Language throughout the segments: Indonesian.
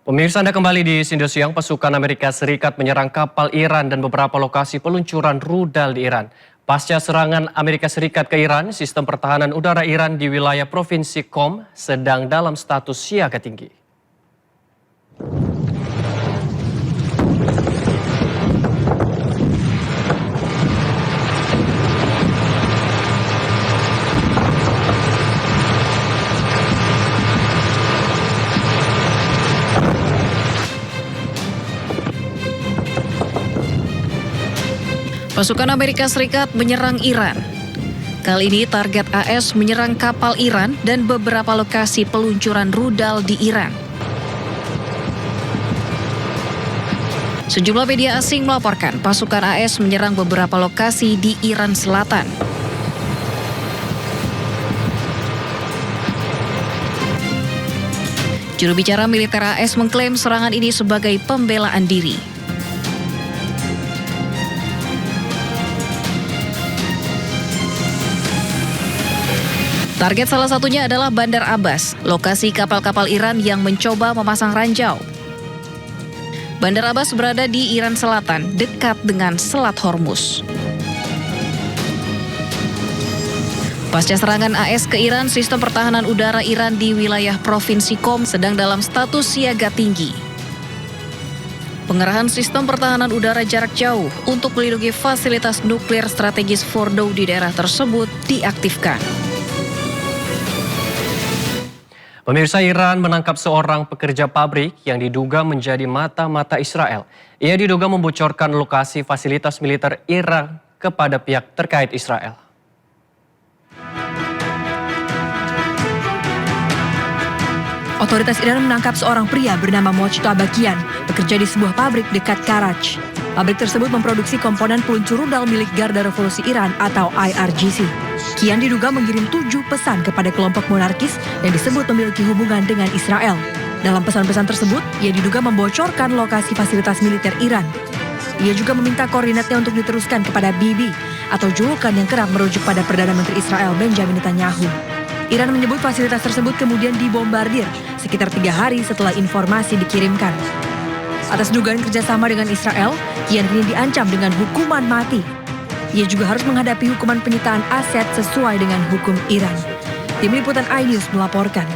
Pemirsa, Anda kembali di Sindo Siang. Pasukan Amerika Serikat menyerang kapal Iran dan beberapa lokasi peluncuran rudal di Iran. Pasca serangan Amerika Serikat ke Iran, sistem pertahanan udara Iran di wilayah Provinsi Qom sedang dalam status siaga tinggi. Pasukan Amerika Serikat menyerang Iran. Kali ini target AS menyerang kapal Iran dan beberapa lokasi peluncuran rudal di Iran. Sejumlah media asing melaporkan pasukan AS menyerang beberapa lokasi di Iran Selatan. Juru bicara militer AS mengklaim serangan ini sebagai pembelaan diri. Target salah satunya adalah Bandar Abbas, lokasi kapal-kapal Iran yang mencoba memasang ranjau. Bandar Abbas berada di Iran Selatan, dekat dengan Selat Hormuz. Pasca serangan AS ke Iran, sistem pertahanan udara Iran di wilayah Provinsi Qom sedang dalam status siaga tinggi. Pengerahan sistem pertahanan udara jarak jauh untuk melindungi fasilitas nuklir strategis Fordow di daerah tersebut diaktifkan. Pemirsa, Iran menangkap seorang pekerja pabrik yang diduga menjadi mata-mata Israel. Ia diduga membocorkan lokasi fasilitas militer Iran kepada pihak terkait Israel. Otoritas Iran menangkap seorang pria bernama Mojtaba Kian, bekerja di sebuah pabrik dekat Karaj. Pabrik tersebut memproduksi komponen peluncur rudal milik Garda Revolusi Iran atau IRGC. Kian diduga mengirim 7 pesan kepada kelompok monarkis yang disebut memiliki hubungan dengan Israel. Dalam pesan-pesan tersebut, ia diduga membocorkan lokasi fasilitas militer Iran. Ia juga meminta koordinatnya untuk diteruskan kepada Bibi atau julukan yang kerap merujuk pada Perdana Menteri Israel Benjamin Netanyahu. Iran menyebut fasilitas tersebut kemudian dibombardir sekitar 3 hari setelah informasi dikirimkan. Atas dugaan kerjasama dengan Israel, Kian kini diancam dengan hukuman mati. Ia juga harus menghadapi hukuman penyitaan aset sesuai dengan hukum Iran. Tim Liputan iNews melaporkan.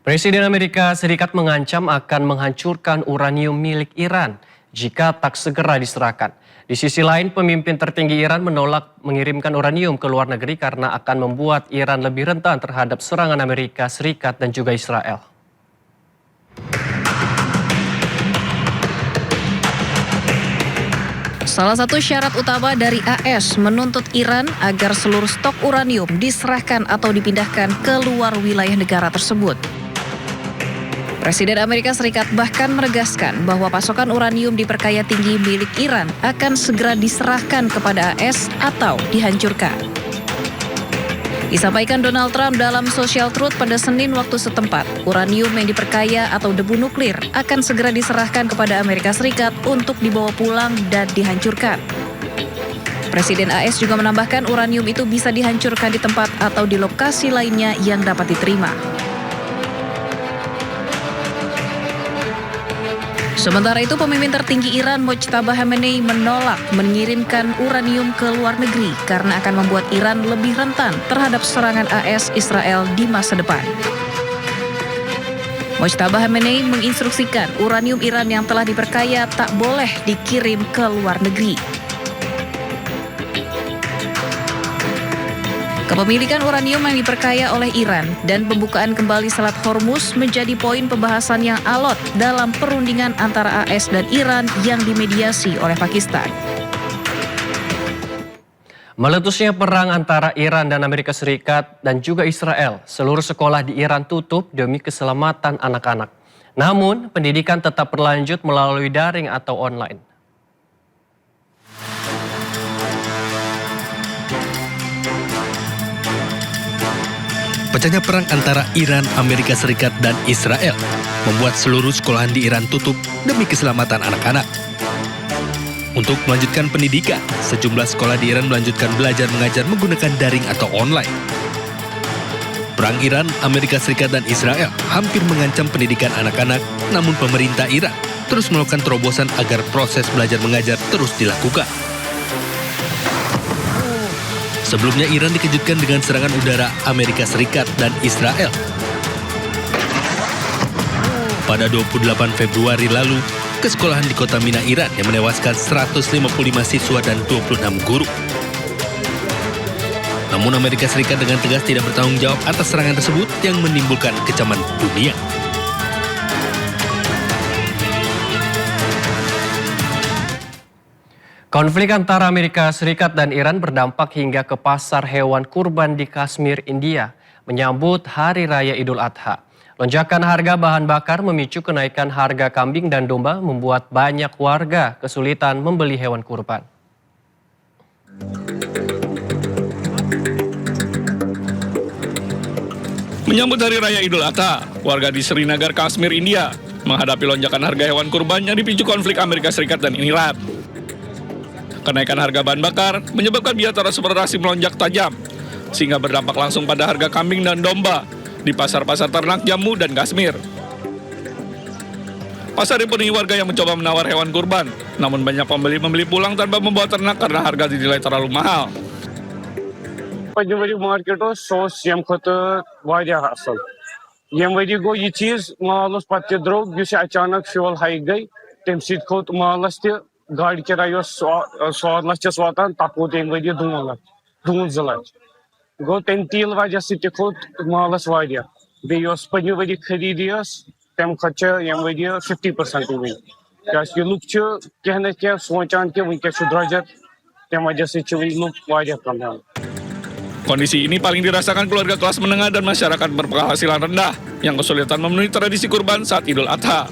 Presiden Amerika Serikat mengancam akan menghancurkan uranium milik Iran jika tak segera diserahkan. Di sisi lain, pemimpin tertinggi Iran menolak mengirimkan uranium ke luar negeri karena akan membuat Iran lebih rentan terhadap serangan Amerika Serikat dan juga Israel. Salah satu syarat utama dari AS menuntut Iran agar seluruh stok uranium diserahkan atau dipindahkan ke luar wilayah negara tersebut. Presiden Amerika Serikat bahkan menegaskan bahwa pasokan uranium diperkaya tinggi milik Iran akan segera diserahkan kepada AS atau dihancurkan. Disampaikan Donald Trump dalam Social Truth pada Senin waktu setempat, uranium yang diperkaya atau debu nuklir akan segera diserahkan kepada Amerika Serikat untuk dibawa pulang dan dihancurkan. Presiden AS juga menambahkan uranium itu bisa dihancurkan di tempat atau di lokasi lainnya yang dapat diterima. Sementara itu, pemimpin tertinggi Iran Mojtaba Khamenei menolak mengirimkan uranium ke luar negeri karena akan membuat Iran lebih rentan terhadap serangan AS Israel di masa depan. Mojtaba Khamenei menginstruksikan uranium Iran yang telah diperkaya tak boleh dikirim ke luar negeri. Kepemilikan uranium yang diperkaya oleh Iran dan pembukaan kembali Selat Hormuz menjadi poin pembahasan yang alot dalam perundingan antara AS dan Iran yang dimediasi oleh Pakistan. Meletusnya perang antara Iran dan Amerika Serikat dan juga Israel, seluruh sekolah di Iran tutup demi keselamatan anak-anak. Namun, pendidikan tetap berlanjut melalui daring atau online. Pecahnya perang antara Iran, Amerika Serikat, dan Israel membuat seluruh sekolahan di Iran tutup demi keselamatan anak-anak. Untuk melanjutkan pendidikan, sejumlah sekolah di Iran melanjutkan belajar mengajar menggunakan daring atau online. Perang Iran, Amerika Serikat, dan Israel hampir mengancam pendidikan anak-anak, namun pemerintah Iran terus melakukan terobosan agar proses belajar mengajar terus dilakukan. Sebelumnya Iran dikejutkan dengan serangan udara Amerika Serikat dan Israel. Pada 28 Februari lalu, ke sekolahan di kota Mina, Iran yang menewaskan 155 siswa dan 26 guru. Namun Amerika Serikat dengan tegas tidak bertanggung jawab atas serangan tersebut yang menimbulkan kecaman dunia. Konflik antara Amerika Serikat dan Iran berdampak hingga ke pasar hewan kurban di Kashmir, India, menyambut Hari Raya Idul Adha. Lonjakan harga bahan bakar memicu kenaikan harga kambing dan domba membuat banyak warga kesulitan membeli hewan kurban. Menyambut Hari Raya Idul Adha, warga di Srinagar, Kashmir, India menghadapi lonjakan harga hewan kurban yang dipicu konflik Amerika Serikat dan Iran. Kenaikan harga bahan bakar menyebabkan biaya transportasi melonjak tajam, sehingga berdampak langsung pada harga kambing dan domba di pasar-pasar ternak Jammu dan Kashmir. Pasar dipenuhi warga yang mencoba menawar hewan kurban, namun banyak pembeli membeli pulang tanpa membawa ternak karena harga dinilai terlalu mahal. पहले worry market सोस यम खत वारिया असल यम worry go ये चीज मालस पत्ते द्रोग जिस अचानक फ्यूल हाइक गई तम सित खोत मालस ते गाड़ी किराय 100 लक्षस वातान तपोत यम वरी 2 लाख गो तम तेल वजह सित खोत मालस वारिया बेयोस पहले वरी खरीदी तम खत यम वरी 50% हुई क्योंकि लुक कहना क्या सोचान कि वनकस द्रजर तम वजह से लुक वारिया कम. Kondisi ini paling dirasakan keluarga kelas menengah dan masyarakat berpenghasilan rendah yang kesulitan memenuhi tradisi kurban saat Idul Adha.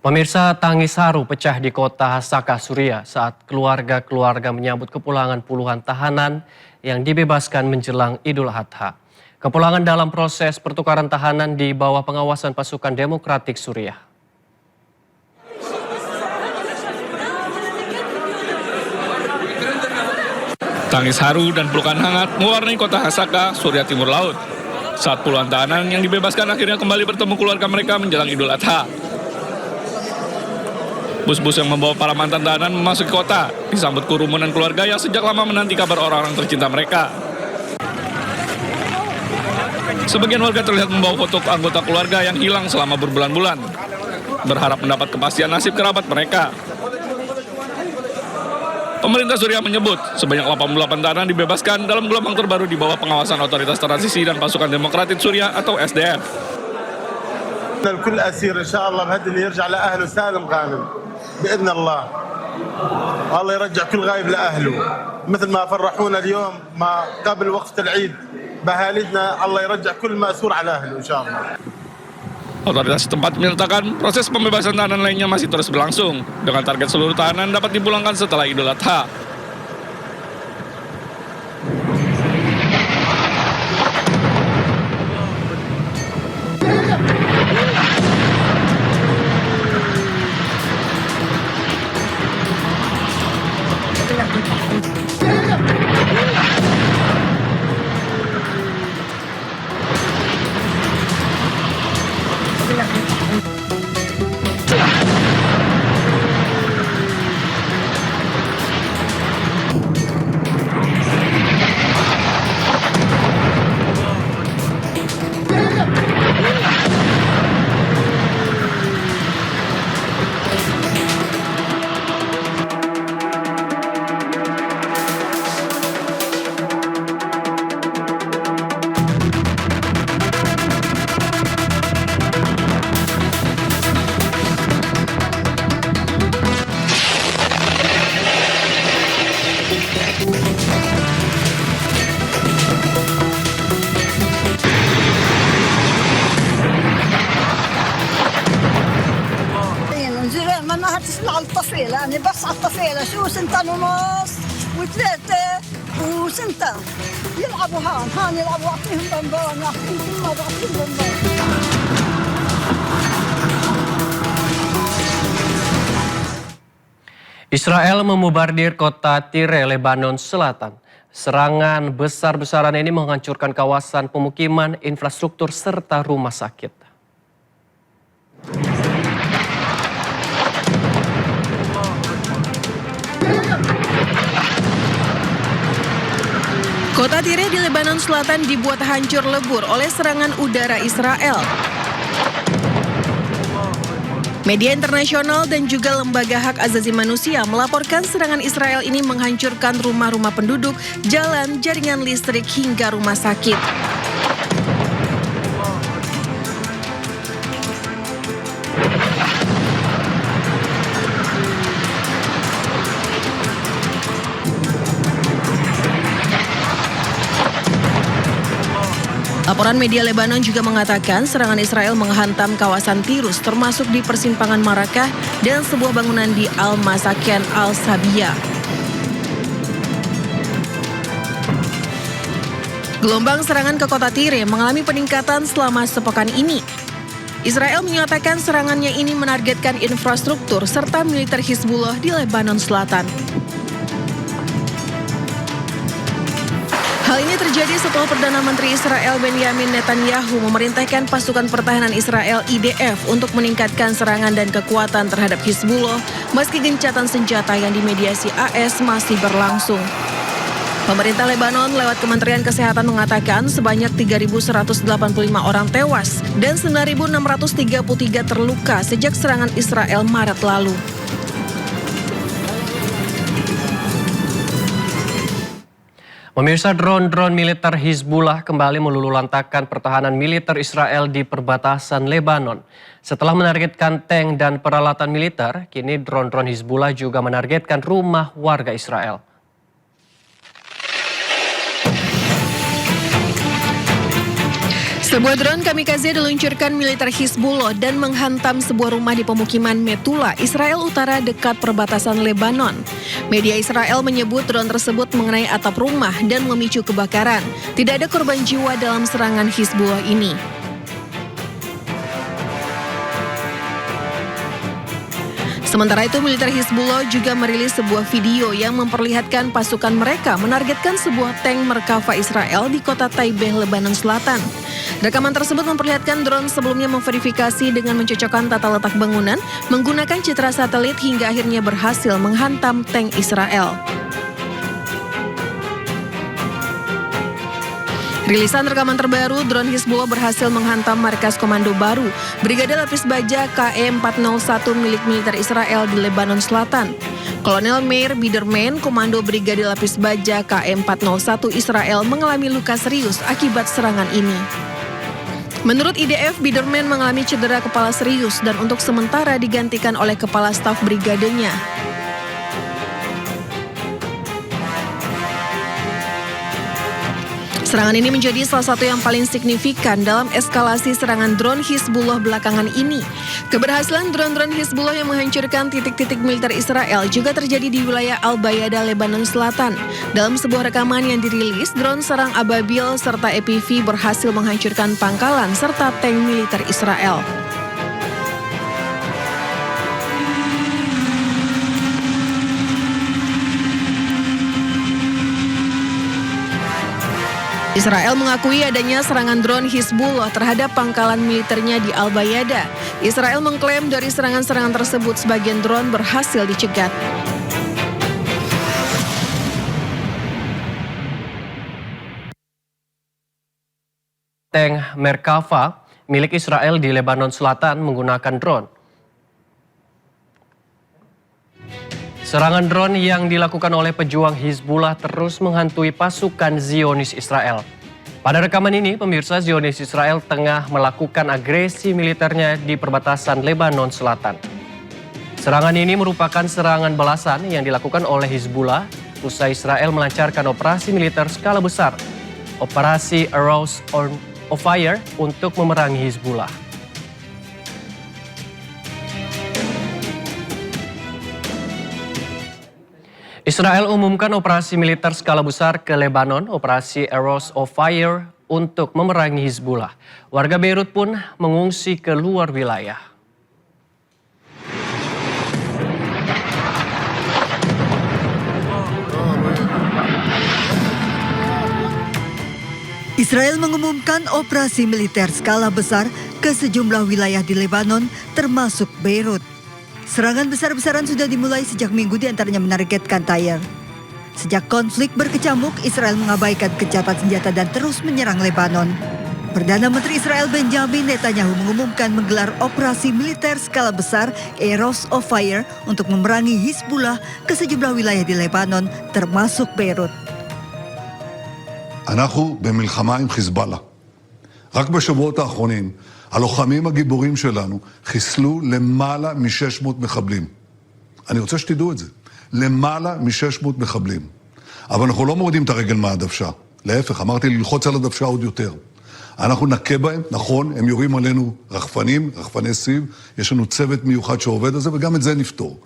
Pemirsa, tangis haru pecah di kota Hasaka, Suriah saat keluarga-keluarga menyambut kepulangan puluhan tahanan yang dibebaskan menjelang Idul Adha. Kepulangan dalam proses pertukaran tahanan di bawah pengawasan pasukan Demokratik Suriah. Tangis haru dan pelukan hangat mewarnai kota Hasaka, Suriah Timur Laut, saat puluhan tahanan yang dibebaskan akhirnya kembali bertemu keluarga mereka menjelang Idul Adha. Bus-bus yang membawa para mantan tahanan memasuki kota, disambut kerumunan keluarga yang sejak lama menanti kabar orang-orang tercinta mereka. Sebagian warga terlihat membawa foto anggota keluarga yang hilang selama berbulan-bulan, berharap mendapat kepastian nasib kerabat mereka. Pemerintah Suriah menyebut sebanyak 88 tahanan dibebaskan dalam gelombang terbaru di bawah pengawasan otoritas transisi dan pasukan Demokratik Suriah atau SDF. الكل أسير إن شاء الله بهدي اللي يرجع لأهله سالم غانم بإذن الله. الله يرجع كل غايب لأهله مثل ما فرحونا اليوم ما قبل وقت العيد بهاليدنا الله يرجع كل مأسور على أهله إن شاء الله. Otoritas setempat menyatakan proses pembebasan tahanan lainnya masih terus berlangsung, dengan target seluruh tahanan dapat dipulangkan setelah Idul Adha. على الطفيلة يعني بس على الطفيلة شو سنتين ونص وثلاثة وسنتين يلعبوا هان يلعبوا أعطيهم بنبان أعطيهم كل ما بعطيهم بنبان. Israel memombardir kota Tire, Lebanon Selatan. Serangan besar-besaran ini menghancurkan kawasan pemukiman, infrastruktur, serta rumah sakit. Kota Tire di Lebanon Selatan dibuat hancur lebur oleh serangan udara Israel. Media internasional dan juga lembaga hak asasi manusia melaporkan serangan Israel ini menghancurkan rumah-rumah penduduk, jalan, jaringan listrik, hingga rumah sakit. Laporan media Lebanon juga mengatakan serangan Israel menghantam kawasan Tirus termasuk di persimpangan Marakah dan sebuah bangunan di Al-Masaken Al-Sabiyah. Gelombang serangan ke kota Tire mengalami peningkatan selama sepekan ini. Israel menyatakan serangannya ini menargetkan infrastruktur serta militer Hizbullah di Lebanon Selatan. Hal ini terjadi setelah Perdana Menteri Israel Benjamin Netanyahu memerintahkan pasukan pertahanan Israel IDF untuk meningkatkan serangan dan kekuatan terhadap Hizbullah meski gencatan senjata yang dimediasi AS masih berlangsung. Pemerintah Lebanon lewat Kementerian Kesehatan mengatakan sebanyak 3.185 orang tewas dan 9.633 terluka sejak serangan Israel Maret lalu. Pemirsa, drone-drone militer Hizbullah kembali meluluhlantakkan pertahanan militer Israel di perbatasan Lebanon. Setelah menargetkan tank dan peralatan militer, kini drone-drone Hizbullah juga menargetkan rumah warga Israel. Sebuah drone kamikaze diluncurkan militer Hizbullah dan menghantam sebuah rumah di pemukiman Metula, Israel Utara dekat perbatasan Lebanon. Media Israel menyebut drone tersebut mengenai atap rumah dan memicu kebakaran. Tidak ada korban jiwa dalam serangan Hizbullah ini. Sementara itu, militer Hizbullah juga merilis sebuah video yang memperlihatkan pasukan mereka menargetkan sebuah tank Merkava Israel di kota Taibeh, Lebanon Selatan. Rekaman tersebut memperlihatkan drone sebelumnya memverifikasi dengan mencocokkan tata letak bangunan, menggunakan citra satelit hingga akhirnya berhasil menghantam tank Israel. Rilisan rekaman terbaru, drone Hizbullah berhasil menghantam markas komando baru, Brigade Lapis Baja KE-401 milik militer Israel di Lebanon Selatan. Kolonel Meir Biderman, Komando Brigade Lapis Baja KE-401 Israel mengalami luka serius akibat serangan ini. Menurut IDF, Biderman mengalami cedera kepala serius dan untuk sementara digantikan oleh kepala staf brigadenya. Serangan ini menjadi salah satu yang paling signifikan dalam eskalasi serangan drone Hizbullah belakangan ini. Keberhasilan drone-drone Hizbullah yang menghancurkan titik-titik militer Israel juga terjadi di wilayah Al-Bayada, Lebanon Selatan. Dalam sebuah rekaman yang dirilis, drone serang ababil serta EPV berhasil menghancurkan pangkalan serta tank militer Israel. Israel mengakui adanya serangan drone Hizbullah terhadap pangkalan militernya di Al-Bayada. Israel mengklaim dari serangan-serangan tersebut sebagian drone berhasil dicegat. Tank Merkava milik Israel di Lebanon Selatan menggunakan drone. Serangan drone yang dilakukan oleh pejuang Hizbullah terus menghantui pasukan Zionis Israel. Pada rekaman ini, pemirsa, Zionis Israel tengah melakukan agresi militernya di perbatasan Lebanon Selatan. Serangan ini merupakan serangan balasan yang dilakukan oleh Hizbullah usai Israel melancarkan operasi militer skala besar, Operasi Arrows of Fire, untuk memerangi Hizbullah. Israel umumkan operasi militer skala besar ke Lebanon, Operasi Arrows of Fire, untuk memerangi Hizbullah. Warga Beirut pun mengungsi ke luar wilayah. Israel mengumumkan operasi militer skala besar ke sejumlah wilayah di Lebanon, termasuk Beirut. Serangan besar-besaran sudah dimulai sejak Minggu, diantaranya menargetkan Tyre. Sejak konflik berkecamuk, Israel mengabaikan gencatan senjata dan terus menyerang Lebanon. Perdana Menteri Israel Benjamin Netanyahu mengumumkan menggelar operasi militer skala besar Arrows of Fire untuk memerangi Hizbullah ke sejumlah wilayah di Lebanon, termasuk Beirut. אנחנו במלחמה עם חיזבאללה. רק בשבועות האחרונים, הלוחמים הגיבורים שלנו חיסלו למעלה מ-600 מחבלים. אני רוצה שתדעו את זה. למעלה מ-600 מחבלים. אבל אנחנו לא מורידים את הרגל מהדוושה. להפך, אמרתי ללחוץ על הדוושה עוד יותר. אנחנו נכה בהם, נכון, הם יורים עלינו רחפני סיב, יש לנו צוות מיוחד שעובד על זה, וגם את זה נפתור.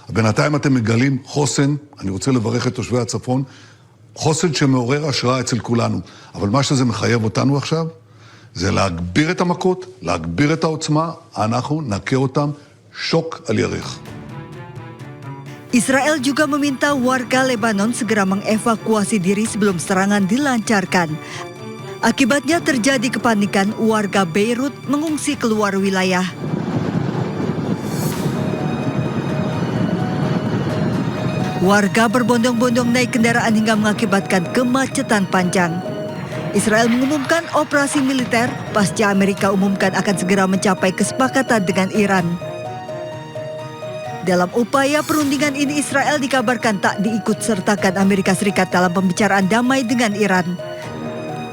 בינתיים אתם מגלים חוסן, אני רוצה לברך את תושבי הצפון, חוסן שמעורר השראה אצל כולנו. אבל מה שזה מחייב אותנו עכשיו, זה להגביר את המכות, להגביר את העוצמה, אנחנו נכה אותם שוק על ירך. Israel juga meminta warga Lebanon segera mengevakuasi diri sebelum serangan dilancarkan. Akibatnya terjadi kepanikan, warga Beirut mengungsi keluar wilayah. Warga berbondong-bondong naik kendaraan hingga mengakibatkan kemacetan panjang. Israel mengumumkan operasi militer pasca Amerika umumkan akan segera mencapai kesepakatan dengan Iran. Dalam upaya perundingan ini, Israel dikabarkan tak diikut-sertakan Amerika Serikat dalam pembicaraan damai dengan Iran.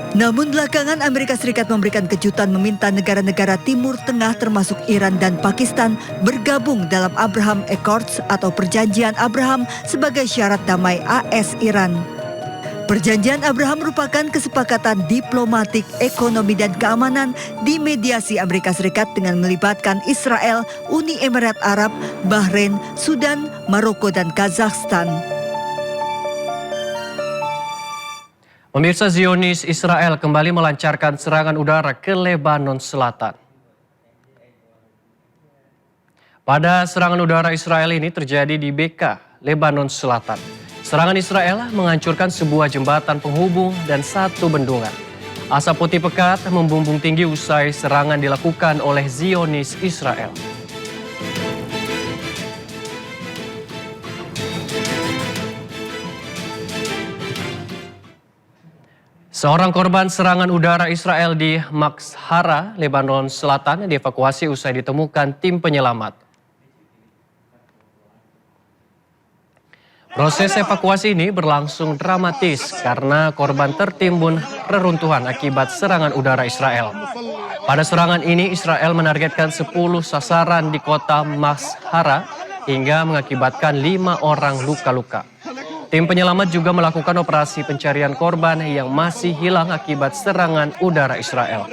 Namun belakangan Amerika Serikat memberikan kejutan meminta negara-negara Timur Tengah termasuk Iran dan Pakistan bergabung dalam Abraham Accords atau Perjanjian Abraham sebagai syarat damai AS-Iran. Perjanjian Abraham merupakan kesepakatan diplomatik, ekonomi dan keamanan di mediasi Amerika Serikat dengan melibatkan Israel, Uni Emirat Arab, Bahrain, Sudan, Maroko dan Kazakhstan. Pemirsa, Zionis Israel kembali melancarkan serangan udara ke Lebanon Selatan. Pada serangan udara Israel ini terjadi di Beka, Lebanon Selatan. Serangan Israel menghancurkan sebuah jembatan penghubung dan satu bendungan. Asap putih pekat membumbung tinggi usai serangan dilakukan oleh Zionis Israel. Seorang korban serangan udara Israel di Makhara, Lebanon Selatan dievakuasi usai ditemukan tim penyelamat. Proses evakuasi ini berlangsung dramatis karena korban tertimbun reruntuhan akibat serangan udara Israel. Pada serangan ini, Israel menargetkan 10 sasaran di kota Makhara hingga mengakibatkan 5 orang luka-luka. Tim penyelamat juga melakukan operasi pencarian korban yang masih hilang akibat serangan udara Israel.